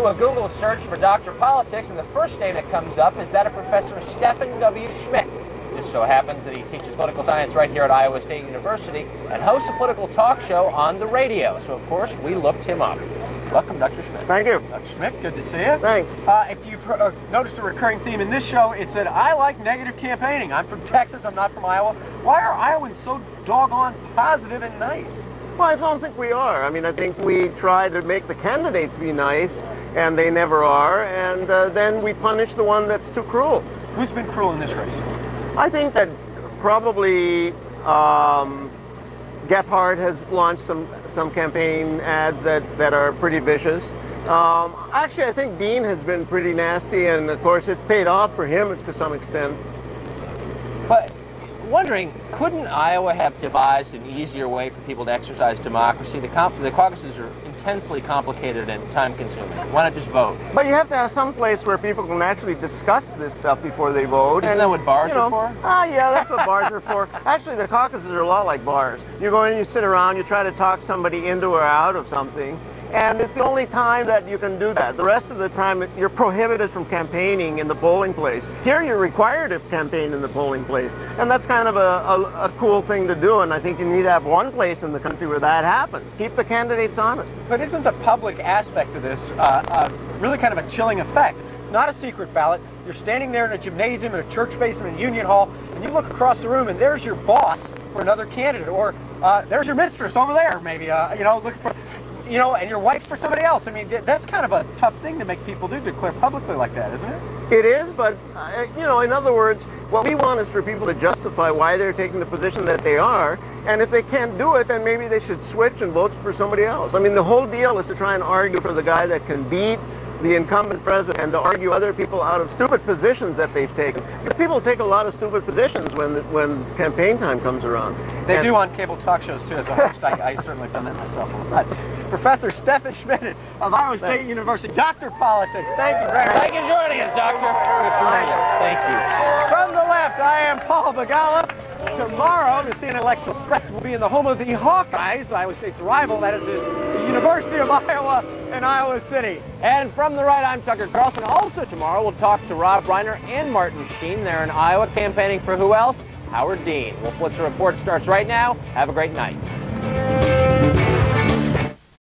do a Google search for Dr. Politics, and the first name that comes up is that of Professor Steffen W. Schmidt. It just so happens that he teaches political science right here at Iowa State University and hosts a political talk show on the radio. So, of course, we looked him up. Welcome, Dr. Schmidt. Thank you. Dr. Schmidt, good to see you. Thanks. If you've noticed a recurring theme in this show, it's that I like negative campaigning. I'm from Texas, I'm not from Iowa. Why are Iowans so doggone positive and nice? Well, I don't think we are. I mean, I think we try to make the candidates be nice, and they never are, and then we punish the one that's too cruel. Who's been cruel in this race? I think that probably Gephardt has launched some campaign ads that are pretty vicious. Actually, I think Dean has been pretty nasty, and of course it's paid off for him to some extent. But wondering, couldn't Iowa have devised an easier way for people to exercise democracy? The caucuses are intensely complicated and time-consuming. Why not just vote? But you have to have some place where people can actually discuss this stuff before they vote. Isn't that what bars are for? Yeah, that's what bars are for. Actually, the caucuses are a lot like bars. You go in, you sit around, you try to talk somebody into or out of something, and it's the only time that you can do that. The rest of the time, you're prohibited from campaigning in the polling place. Here, you're required to campaign in the polling place, and that's kind of a cool thing to do, and I think you need to have one place in the country where that happens. Keep the candidates honest. But isn't the public aspect of this really kind of a chilling effect? It's not a secret ballot. You're standing there in a gymnasium, in a church basement, in Union Hall, and you look across the room, and there's your boss for another candidate, or there's your mistress over there, maybe, looking for... and your wife's for somebody else. I mean, that's kind of a tough thing to make people do, declare publicly like that, isn't it? It is, but, in other words, what we want is for people to justify why they're taking the position that they are, and if they can't do it, then maybe they should switch and vote for somebody else. I mean, the whole deal is to try and argue for the guy that can beat the incumbent president and to argue other people out of stupid positions that they've taken. Because people take a lot of stupid positions when campaign time comes around. They do on cable talk shows, too, as a host. I certainly have done that myself. Professor Steffen Schmidt of Iowa State University, Dr. Politics. Thank you very much. Thank you for joining us, Doctor. Thank you. From the left, I am Paul Bagala. Tomorrow, the CNN electoral stretch will be in the home of the Hawkeyes, Iowa State's rival. That is the University of Iowa in Iowa City. And from the right, I'm Tucker Carlson. Also tomorrow, we'll talk to Rob Reiner and Martin Sheen. They're in Iowa campaigning for who else? Howard Dean. Wolf Blitzer Report starts right now. Have a great night.